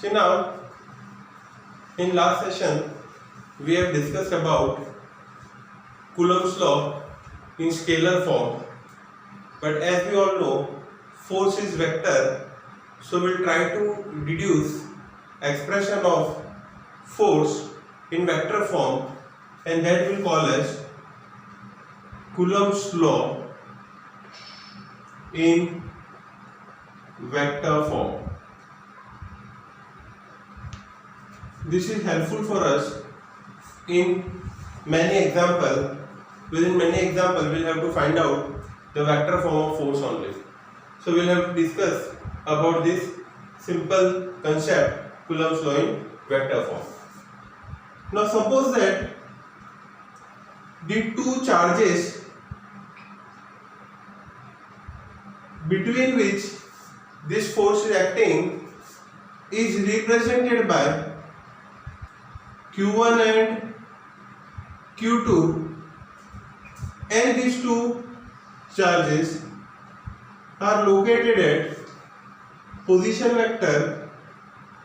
See now, in last session we have discussed about Coulomb's law in scalar form, but as we all know, force is vector, so we'll try to deduce expression of force in vector form, and that we'll call as Coulomb's law in vector form. This is helpful for us in many examples. Within many examples, we'll have to find out the vector form of force only. So we'll have to discuss about this simple concept, Coulomb's law in vector form. Now suppose that the two charges between which this force is acting is represented by Q1 and Q2, and these two charges are located at position vector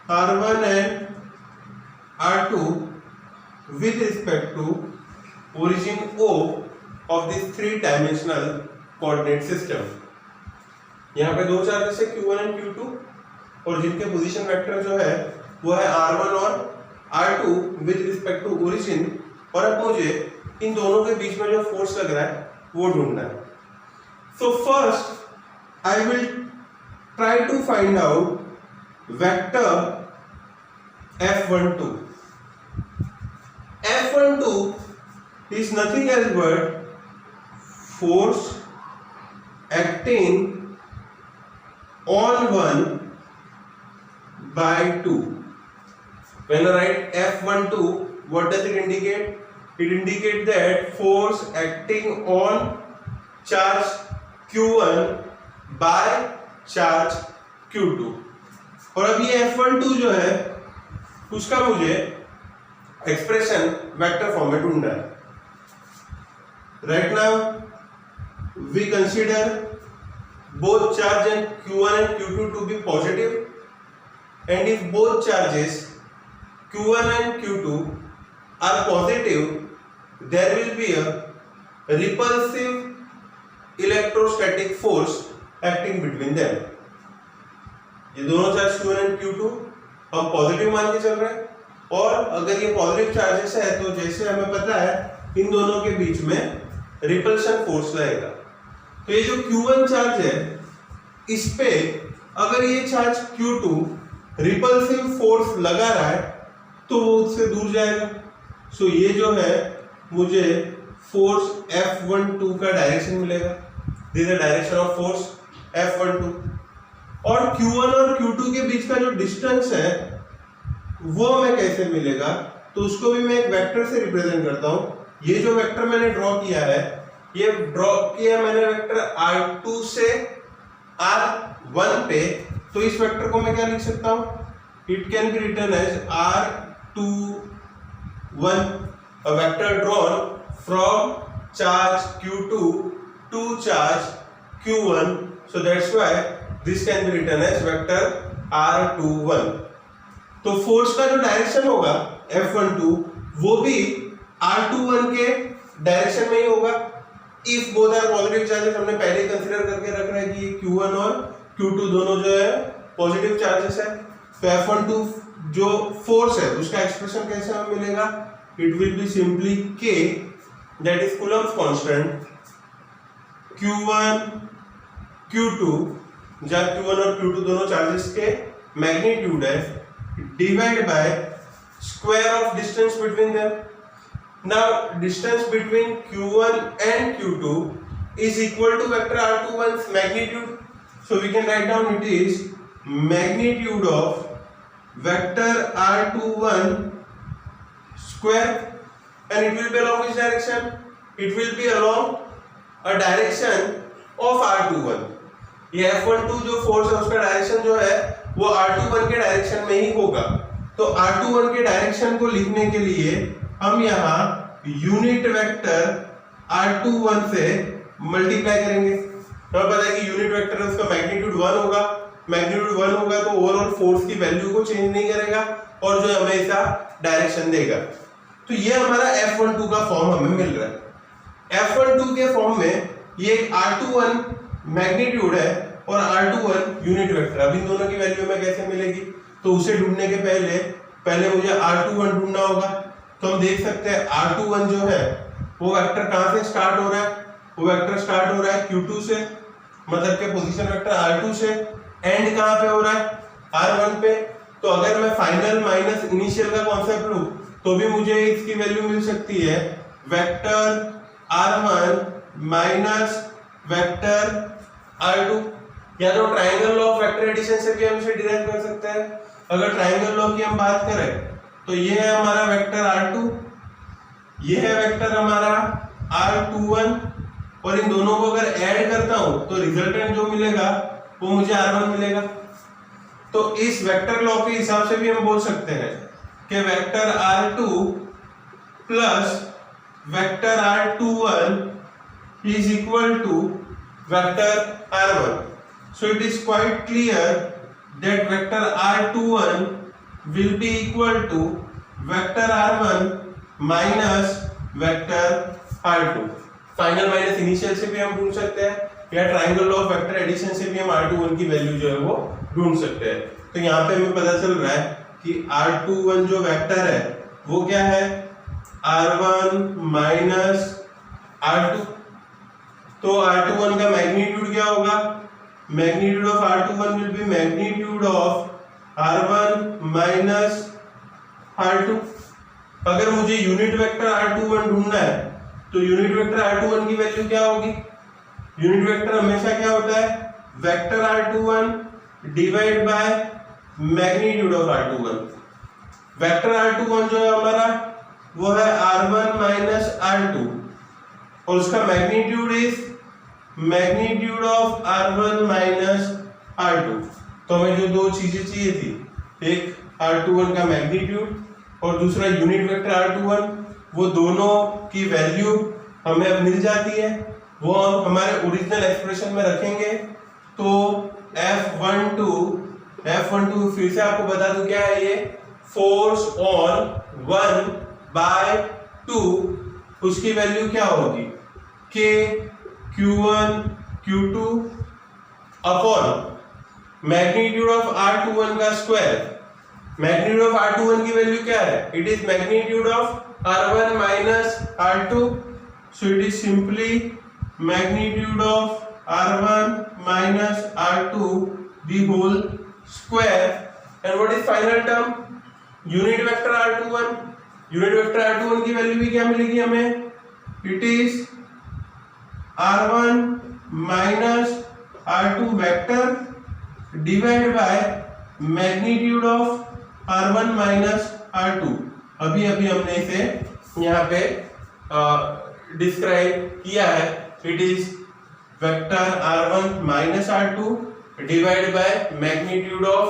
R1 and R2 with respect to origin O of this three-dimensional coordinate system. यहाँ पे दो charges है Q1 and Q2 और जिनके position vector जो है वो है R1 और R2 with respect to origin, और अब मुझे इन दोनों के बीच में जो फोर्स लग रहा है वो ढूंढना है. So first I will try to find out vector F12. F12 is nothing else but force acting on 1 by 2. When I write F12, what does it indicate? It indicates that force acting on charge Q1 by charge Q2. और अब ये F12 जो है उसका मुझे expression vector form में ढूंढना है. Right now we consider both charge and Q1 and Q2 to be positive, and if both charges Q1 and Q2 are positive, there will be a repulsive electrostatic force acting between them. ये दोनों charge Q1 and Q2 हम positive मान के चल रहे हैं, और अगर ये पॉजिटिव चार्जेस है तो जैसे हमें पता है इन दोनों के बीच में रिपल्शन फोर्स लगेगा. तो ये जो Q1 चार्ज है इस पे अगर ये चार्ज Q2 रिपल्सिव फोर्स लगा रहा है तो वो उससे दूर जाएगा. सो ये जो है मुझे फोर्स F12 का डायरेक्शन मिलेगा. This is the direction of force F12. और Q1 और Q2 के बीच का जो डिस्टेंस है वो हमें कैसे मिलेगा, तो उसको भी मैं एक वेक्टर से रिप्रेजेंट करता हूं. ये जो वेक्टर मैंने ड्रॉ किया है, ये ड्रॉ किया मैंने वेक्टर R2 से R1 पे, तो इस वेक्टर को मैं क्या लिख सकता हूं? It can be written as R21, a vector drawn from charge Q2 to charge Q1, so that's why this can be written as vector R21. तो फोर्स का जो डायरेक्शन होगा F12 वो भी R21 के डायरेक्शन में ही होगा. If both are positive charges, हमने पहले कंसीडर करके रख रहा है कि Q1 और Q2 दोनों जो है पॉजिटिव चार्जेस है. तो F12 जो फोर्स है उसका एक्सप्रेशन कैसे हमें मिलेगा? It will be simply K, that is Coulomb's constant, Q1 Q2, जहां Q1 और Q2 दोनों चार्जेस के मैग्नीट्यूड है, divide by square of distance between them. Now distance between Q1 and Q2 is equal to vector R21's magnitude. So we can write down it is magnitude of vector R21 square, and it will be along which direction? It will be along a direction of R21. ये F12 जो force है उसका direction जो है वो R21 के direction में ही होगा. तो R21 के डायरेक्शन को लिखने के लिए हम यहाँ यूनिट वेक्टर R21 से मल्टीप्लाई करेंगे. तो पता है कि यूनिट वेक्टर उसका मैग्नीट्यूड 1 होगा, मैग्नीट्यूड 1 होगा तो ओवरऑल फोर्स की वैल्यू को चेंज नहीं करेगा और जो हमेशा डायरेक्शन देगा। तो ये हमारा F12 का फॉर्म हमें मिल रहा है। F12 के फॉर्म में ये R21 मैग्नीट्यूड है और R21 यूनिट वेक्टर। अब इन दोनों की वैल्यू हमें कैसे मिलेगी? तो उसे ढूंढने के पहले मुझे R21 ढूंढना होगा। तो हम देख सकते हैं R21 जो है वो वेक्टर कहां से स्टार्ट हो रहा है? वो वेक्टर स्टार्ट हो रहा है Q2 से, मतलब के पोजीशन वेक्टर R2 से, एंड कहां पे हो रहा है? R1 पे। तो अगर मैं फाइनल माइनस इनिशियल का कॉन्सेप्ट लूं तो भी मुझे इसकी वैल्यू मिल सकती है vector R1 minus vector R2। या तो triangle law of vector addition से भी हम इसे डिराइव कर सकते हैं। अगर ट्रायंगल लॉ की हम बात करें तो ये है हमारा वेक्टर R2, ये है वेक्टर हमारा R21 और इन दोनों को अगर ऐड करता हूं तो रिजल्टेंट जो मिलेगा वो मुझे R1 मिलेगा। तो इस वेक्टर लॉ के हिसाब से भी हम बोल सकते हैं कि vector R2 plus vector R21 is equal to vector R1। So it is quite clear that vector R21 will be equal to vector R1 minus vector R2। Final minus initial से भी हम ढूंढ सकते हैं या triangle law of vector addition से भी हम R21 की वैल्यू जो है वो ढूंढ सकते हैं। तो यहाँ पे हमें पता चल रहा है कि R21 जो वेक्टर है वो क्या है? R1 minus R2। तो R21 का मैग्नीट्यूड क्या होगा? Magnitude of R21 will be magnitude of R1 minus R2। अगर मुझे यूनिट वेक्टर R21 ढूंढना है तो यूनिट वेक्टर R21 की वैल्यू क्या होगी? यूनिट वेक्टर हमेशा क्या होता है? Vector R21 divide by magnitude of R21। Vector R21 जो है हमारा वो है R1 माइनस R2 और उसका magnitude is magnitude of R1 minus R2। तो हमें जो दो चीजें चाहिए थी, एक R21 का मैग्नीट्यूड और दूसरा यूनिट वेक्टर R21, वो दोनों की वैल्यू हमें अब मिल जाती है। वो हम हमारे ओरिजिनल एक्सप्रेशन में रखेंगे। तो F12 फिर से आपको बता दूं क्या है ये? फोर्स ऑन 1/2, उसकी वैल्यू क्या होगी? K Q1 Q2 upon magnitude of R21 का स्क्वायर। मैग्नीट्यूड ऑफ R21 की वैल्यू क्या है? It is magnitude of R1 minus R2। So it is simply magnitude of R1 minus R2 the whole square. And what is final term? Unit vector R21। Unit vector R21 की value भी क्या मिलेगी हमें? It is R1 minus R2 vector divide by magnitude of R1 minus R2। अभी हमने इसे यहाँ पे डिस्क्राइब किया है। It is vector R1 minus R2 divide by magnitude of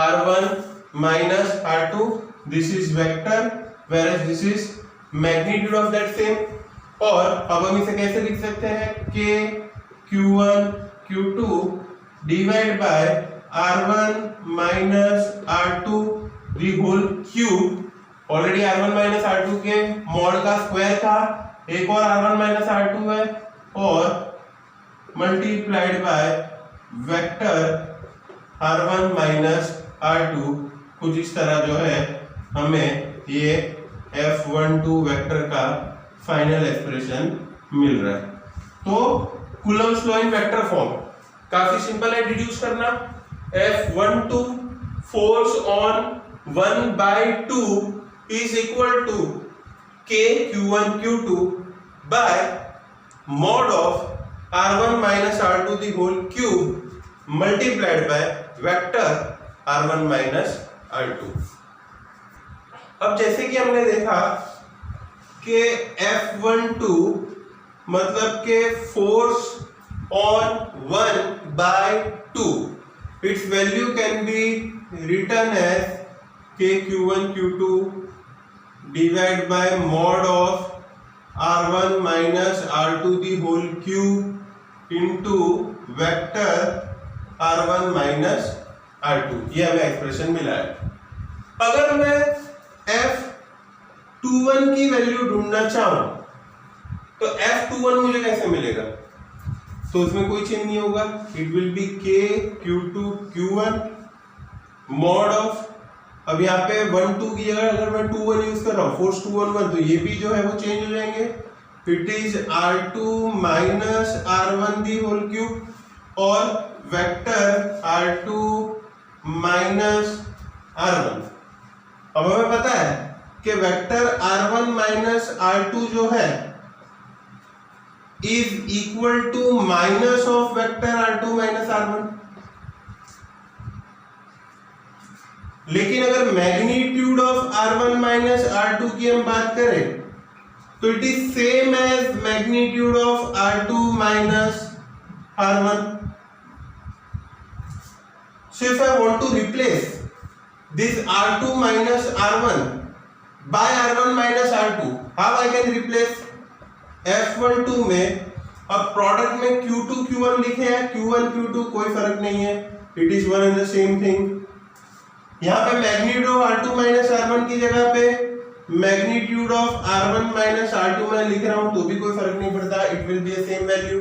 R1 minus R2। This is vector whereas this is magnitude of that same। और अब हम इसे कैसे लिख सकते हैं? K Q1 Q2 divide by R1 minus R2 the whole cube. Already R1 minus R2 के mod का स्क्वायर था, एक और R1 माइनस R2 है और multiplied by vector R1 minus R2। कुछ इस तरह जो है हमें ये F12 वेक्टर का फाइनल एक्सप्रेशन मिल रहा है। तो Coulomb's law in vector form काफी सिंपल है डिड्यूस करना। F12 force on 1/2 is equal to K Q1 Q2 by mod of R1 minus R2 the whole cube multiplied by vector R1 minus R2। अब जैसे कि हमने देखा कि F12 मतलब के force on 1/2, its value can be written as K Q1 Q2 divide by mod of R1 minus R2 the whole cube into vector R1 minus R2, ये हमें एक्सप्रेशन मिला है। अगर मैं F21 की वैल्यू ढूंढना चाहूं तो F21 मुझे कैसे मिलेगा? तो उसमें कोई चेंज नहीं होगा, it will B K Q2 Q1 mod of, अब यहाँ पे 1 2 की जगह अगर मैं 2 1 यूज कर रहा हूँ, फोर्स 2 1 1, तो ये भी जो है वो चेंज हो जाएंगे। It is R2 minus R1 the whole cube और वेक्टर R2 माइनस R1। अब हमें पता है कि वेक्टर R1 माइनस R2 जो है is equal to minus of vector R2 minus R1। लेकिन अगर magnitude of R1 minus R2 की हम बात करें तो it is same as magnitude of R2 minus R1। So if I want to replace this R2 minus R1 by R1 minus R2, how I can replace? F12 में अब product में Q2 Q1 लिखे हैं, Q1 Q2 कोई फर्क नहीं है, it is one and the same thing. यहाँ पे magnitude of R2 minus R1 की जगह पे magnitude of R1 minus R2 मैं लिख रहा हूं तो भी कोई फर्क नहीं पड़ता, it will be same value.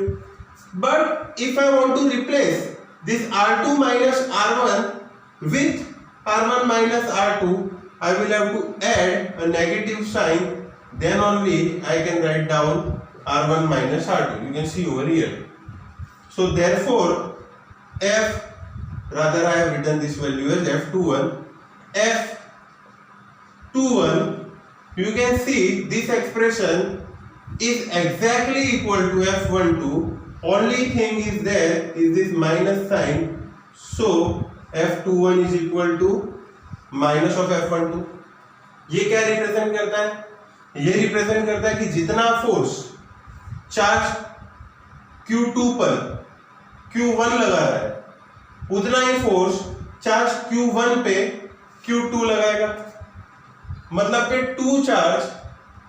But if I want to replace this R2 minus R1 with R1 minus R2, I will have to add a negative sign, then only I can write down R1 minus R2. You can see over here. So therefore F, rather I have written this value as F21. F21, you can see this expression is exactly equal to F12. Only thing is there is this minus sign. So F21 is equal to minus of F12. ये क्या represent करता है? ये represent करता है कि जितना force charge Q2 पर Q1 लगा रहा है उतना ही फोर्स चार्ज Q1 पे Q2 लगाएगा। मतलब कि two charge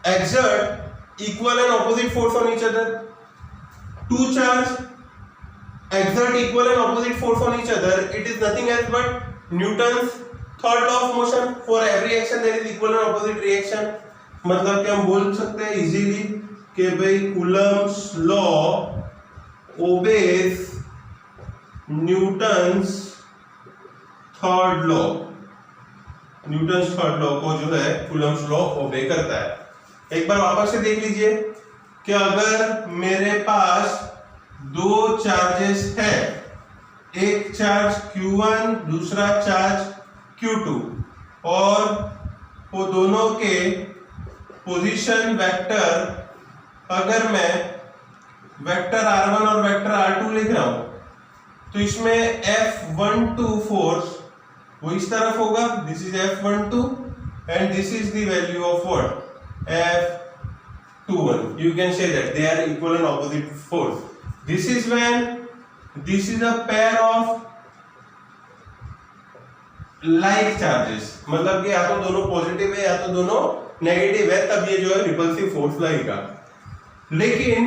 exert equal and opposite force on each other. Two charge exert equal and opposite force on each other. It is nothing else but Newton's third law of motion. For every action there is equal and opposite reaction. मतलब कि हम बोल सकते हैं easily कि भाई Coulomb's law obeys Newton's third law. Newton's third law को जो है कूलम्स लॉ ओबे करता है। एक बार वापस से देख लीजिए कि अगर मेरे पास दो चार्जेस है, एक चार्ज Q1 दूसरा चार्ज Q2 और वो दोनों के पोजीशन वेक्टर अगर मैं वेक्टर R1 और वेक्टर R2 लिख रहा हूं तो इसमें F12 फोर्स वो इस तरफ होगा, this is F12 and this is the value of what F21. You can say that they are equal and opposite force. This is when this is a pair of like charges. मतलब कि या तो दोनों positive है या तो दोनों negative है, तब ये जो है रिपल्सिव फोर्स लगेगा। लेकिन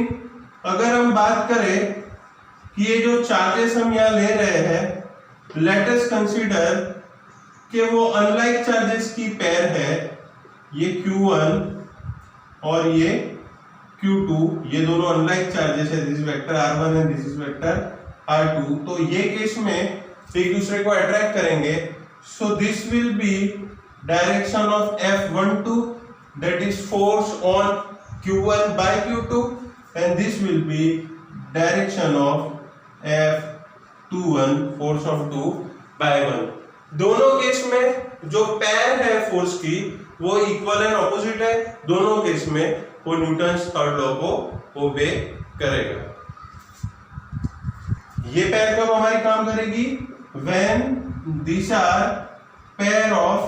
अगर हम बात करें कि ये जो चार्जेस हम यहाँ ले रहे हैं, लेट अस कंसीडर कि वो अनलाइक चार्जेस की पेयर है, ये Q1 और ये Q2, ये दोनों अनलाइक चार्जेस है, this vector R1 and this is vector R2। तो ये केस में एक दूसरे को अट्रैक्ट करेंगे, so this will be direction of F12 that is force on Q1 by Q2 and this will be direction of F21 force of 2 by 1। दोनों case में जो पेयर है फोर्स की वो इक्वल एंड ऑपोजिट है, दोनों case में वो न्यूटन्स थर्ड लॉ को ओबे करेगा। ये पेयर कब हमारी काम करेगी? When these are pair of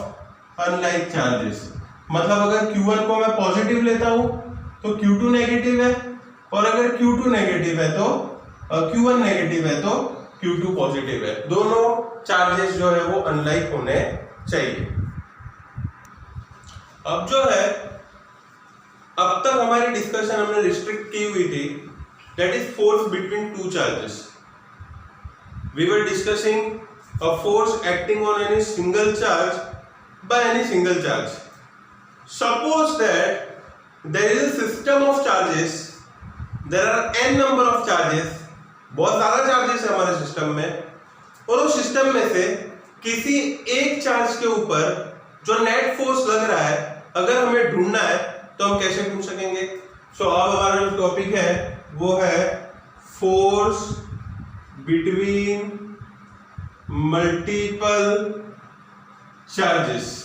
unlike charges. मतलब अगर Q1 को मैं पॉजिटिव लेता हूं तो Q2 नेगेटिव है, और अगर Q2 नेगेटिव है तो Q1 नेगेटिव है तो Q2 पॉजिटिव है। दोनों चार्जेस जो है वो अनलाइक होने चाहिए। अब जो है, अब तक हमारी डिस्कशन हमने रिस्ट्रिक्ट की हुई थी, that is force between two charges. we were discussing a force acting on any single charge by any single charge. Suppose that there is a system of charges, there are n number of charges, बहुत ज़्यादा charges है हमारे system में, और उस system में से किसी एक चार्ज के ऊपर जो नेट फोर्स लग रहा है अगर हमें ढूंढना है तो हम कैसे ढूंढ सकेंगे? सो अब हमारा जो टॉपिक है वो है force between multiple charges.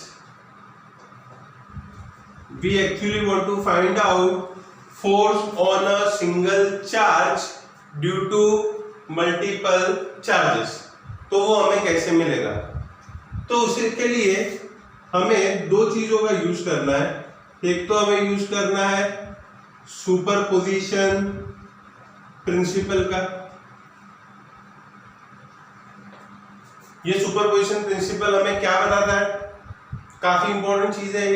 We actually want to find out force on a single charge due to multiple charges. तो वो हमें कैसे मिलेगा? तो उसके लिए हमें दो चीजों का यूज करना है. एक तो हमें यूज करना है सुपरपोजिशन प्रिंसिपल का. ये सुपरपोजिशन प्रिंसिपल हमें क्या बताता है? काफी इंपॉर्टेंट चीज है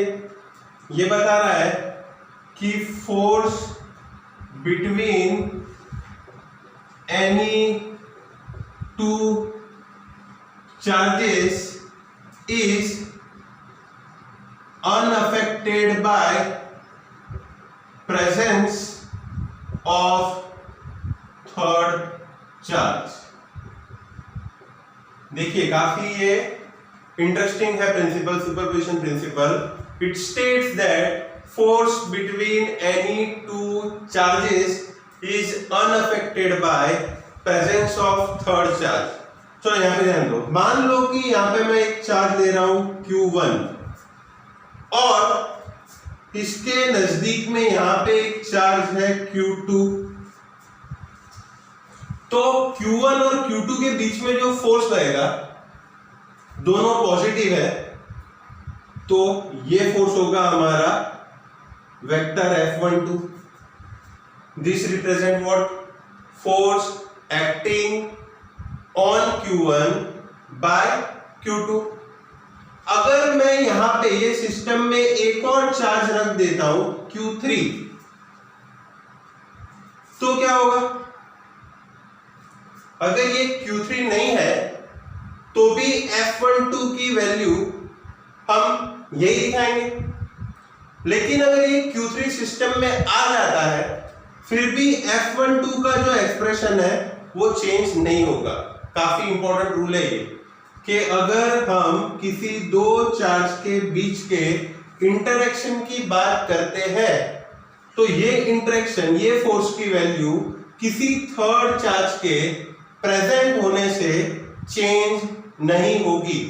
ये बता रहा है कि force between any two charges is unaffected by presence of third charge. देखिए काफी ये इंटरेस्टिंग है principle, superposition principle. It states that force between any two charges is unaffected by presence of third charge. चलो यहां पे ध्यान दो. मान लो कि यहां पे मैं एक चार्ज ले रहा हूं Q1 और इसके नजदीक में यहां पे एक चार्ज है Q2. तो Q1 और Q2 के बीच में जो फोर्स लगेगा दोनों पॉजिटिव है, तो ये फोर्स होगा हमारा vector F12. This represent what? Force acting on Q1 by Q2. अगर मैं यहां पे ये सिस्टम में एक और चार्ज रख देता हूं Q3, तो क्या होगा? अगर ये Q3 नहीं है तो भी F12 की वैल्यू हम यही दिखाएंगे. लेकिन अगर ये Q3 सिस्टम में आ जाता है फिर भी F12 का जो एक्सप्रेशन है वो चेंज नहीं होगा. काफी इंपॉर्टेंट रूल है ये कि अगर हम किसी दो चार्ज के बीच के इंटरेक्शन की बात करते हैं तो ये इंटरेक्शन, ये फोर्स की वैल्यू किसी थर्ड चार्ज के प्रेजेंट होने से चेंज नहीं होगी.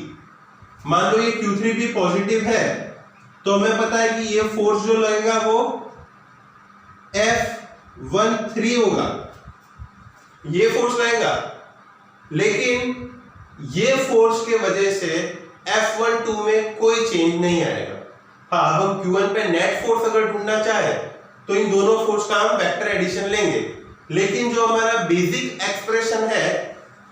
मान लो ये Q3 भी पॉजिटिव है तो हमें पता है कि ये फोर्स जो लगेगा वो F13 होगा, ये फोर्स लगेगा. लेकिन ये फोर्स के वजह से F12 में कोई चेंज नहीं आएगा. हाँ, अब हम Q1 पे नेट फोर्स अगर ढूंढना चाहे तो इन दोनों फोर्स का हम वेक्टर एडिशन लेंगे. लेकिन जो हमारा बेसिक एक्सप्रेशन है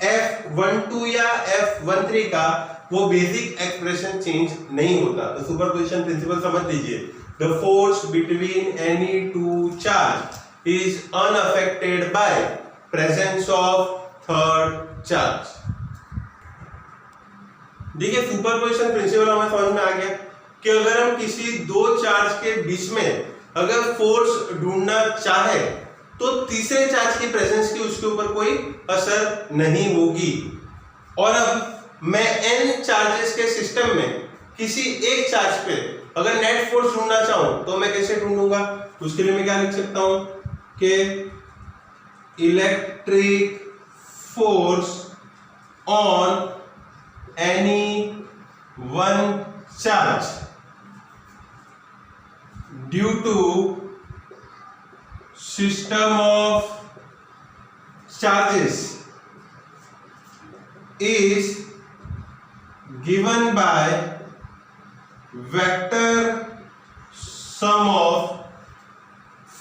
F12 या F13 का, वो बेसिक एक्सप्रेशन चेंज नहीं होता. तो सुपरपोजिशन प्रिंसिपल समझ लीजिए. The force between any to charge is unaffected by presence of third charge. देखिए सुपरपोजिशन प्रिंसिपल हमें समझ में आ गया कि अगर हम किसी दो चार्ज के बीच में अगर फोर्स ढूंढना चाहे तो तीसरे चार्ज की प्रेजेंस की उसके ऊपर कोई असर नहीं होगी. और अब मैं n चार्जेस के सिस्टम में किसी एक चार्ज पे अगर नेट फोर्स ढूंढना चाहूं तो मैं कैसे ढूंढूंगा? उसके लिए मैं क्या लिख सकता हूं कि electric force on any one charge due to system of charges is given by vector sum of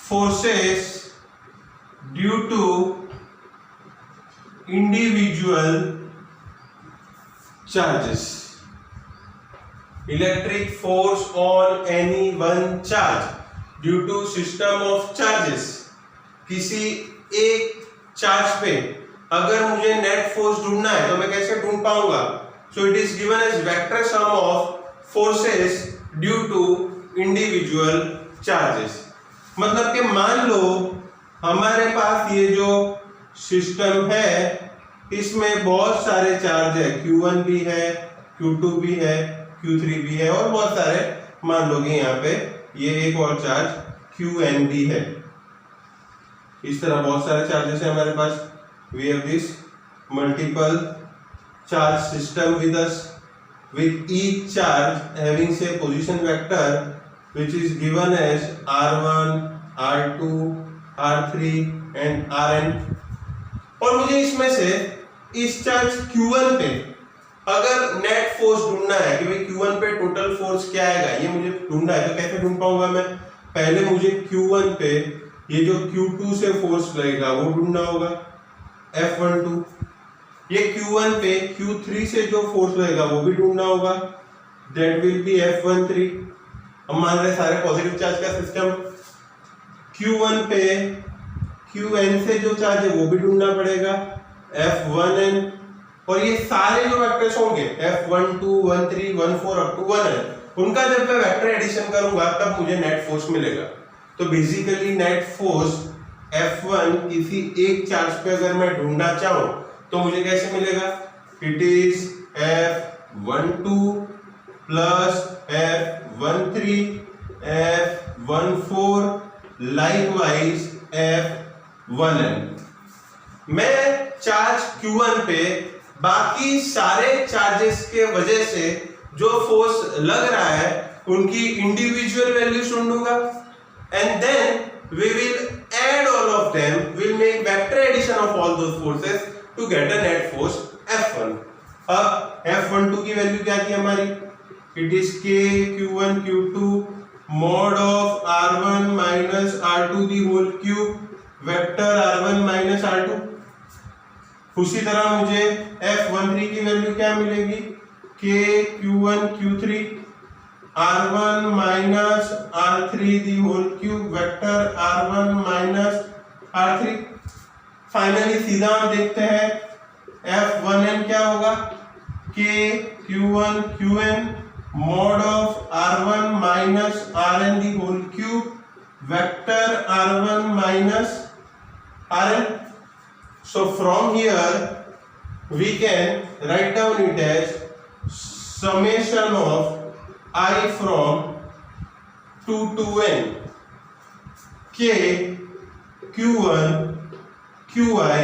forces due to individual charges. Electric force on any one charge due to system of charges. किसी एक charge पे अगर मुझे net force ढूंढना है तो मैं कैसे ढूंढ पाऊंगा? So it is given as vector sum of forces due to individual charges. मतलब कि मान लो हमारे पास ये जो सिस्टम है इसमें बहुत सारे चार्ज है, Q1 भी है, Q2 भी है, Q3 भी है और बहुत सारे, मान लो कि यहाँ पे ये एक और चार्ज Qn भी है। इस तरह बहुत सारे चार्जेस है हमारे पास। We have this multiple charge system with us, with each charge having say position vector which is given as r1, r2, r3 and rn। और मुझे इसमें से इस चार्ज Q1 पे अगर नेट फोर्स ढूंढना है कि भाई Q1 पे टोटल फोर्स क्या आएगा, ये मुझे ढूंढना है, तो कैसे ढूंढ पाऊंगा मैं? पहले मुझे Q1 पे ये जो Q2 से फोर्स लगेगा वो ढूंढना होगा, F12। ये Q1 पे Q3 से जो फोर्स लगेगा वो भी ढूंढना होगा, दैट विल बी F13। हम मान रहे सारे पॉजिटिव चार्ज का सिस्टम। Q1 पे Qn से जो चार्ज है वो भी ढूंढना पड़ेगा, F1n। और ये सारे जो वेक्टर्स होंगे F12, 13, 14 अप टू 1n, उनका जब मैं वेक्टर एडिशन करूंगा तब मुझे नेट फोर्स मिलेगा। तो बेसिकली नेट फोर्स F1 किसी एक चार्ज पे अगर मैं ढूंढना चाहूं तो मुझे कैसे मिलेगा? It is F12 plus F13 F14 likewise F1n। मैं चार्ज Q1 पे बाकी सारे चार्जेस के वजह से जो फोर्स लग रहा है उनकी इंडिविजुअल वैल्यूज ढूंढूंगा and then we will add all of them, we'll make vector addition of all those forces to get a net force F1। अब F12 की वैल्यू क्या थी हमारी? It is K Q1 Q2 mod of R1 minus R2 the whole cube vector R1 minus R2। उसी तरह मुझे F13 की value क्या मिलेगी? K Q1 Q3 R1 minus R3 the whole cube vector R1 minus R3। Finally सीधा हम देखते हैं F1n क्या होगा? K Q1 Qn mod of R1 minus Rn the whole cube vector R1 minus Rn। So from here we can write down it as summation of I from 2 to n K Q1 Qi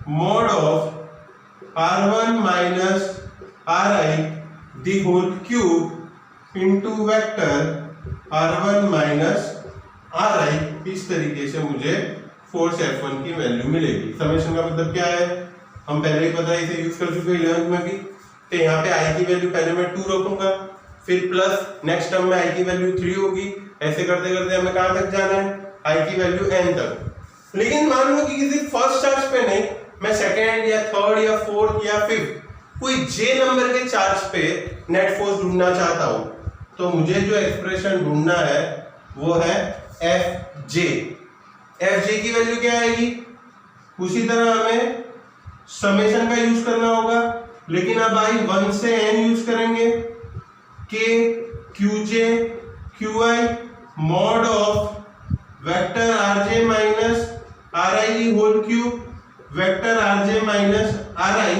mod of R1 minus Ri the whole cube into vector R1 minus Ri। इस तरीके से मुझे force F1 की value मिलेगी। Summation का मतलब क्या है? हम पहले ही पता है, इसे यूज कर चुके 11th में भी। तो यहाँ पे I की वैल्यू पहले मैं 2 रखूंगा, फिर प्लस नेक्स्ट टर्म में I की वैल्यू 3 होगी। ऐसे करते करते हमें कहां तक जाना है? I की वैल्यू n तक। लेकिन मान लो कि किसी फर्स्ट चार्ज पे नहीं, मैं सेकेंड या थर्ड या फोर्थ या फिफ्थ कोई J नंबर के चार्ज पे नेट फोर्स ढूंढना चाहता हूं, तो मुझे जो एक्सप्रेशन ढूंढना है वो है Fj। Fj की वैल्यू क्या आएगी? उसी तरह हमें समेशन का यूज करना होगा, लेकिन अब आई 1 से n यूज करेंगे। K Qj Qi mod of vector Rj minus Ri whole cube vector Rj minus Ri।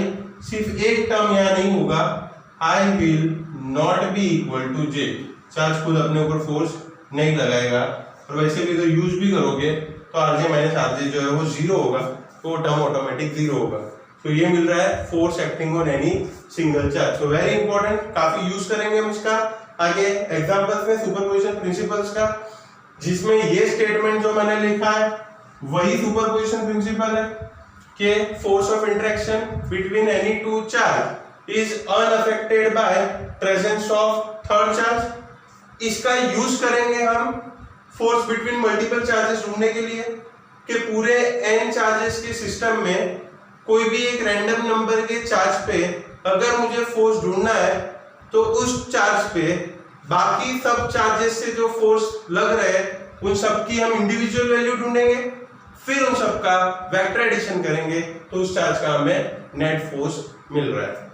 सिर्फ एक टर्म यहाँ नहीं होगा, I will not be equal to J। Charge खुद अपने ऊपर फोर्स नहीं लगाएगा, और वैसे भी अगर यूज भी करोगे तो Rj माइनस Rj जो है वो 0 होगा, तो वो टर्म ऑटोमेटिक 0 होगा। तो ये मिल रहा है force acting on any single charge. तो वेरी इंपॉर्टेंट, काफी यूज करेंगे हम इसका आगे एग्जांपल्स में सुपरपोजिशन प्रिंसिपल्स का, जिसमें ये स्टेटमेंट जो मैंने लिखा है वही सुपरपोजिशन प्रिंसिपल है कि force of interaction between any to charge is unaffected by presence of third charge. इसका यूज करेंगे हम फोर्स बिटवीन मल्टीपल चार्जेस ढूंढने के लिए कि पूरे n चार्जेस के सिस्टम में कोई भी एक रैंडम नंबर के चार्ज पे अगर मुझे फोर्स ढूंढना है तो उस चार्ज पे बाकी सब चार्जेस से जो फोर्स लग रहे हैं उन सब की हम इंडिविजुअल वैल्यू ढूंढेंगे, फिर उन सबका वेक्टर एडिशन करेंगे तो उस चार्ज का हमें नेट फोर्स मिल रहा है।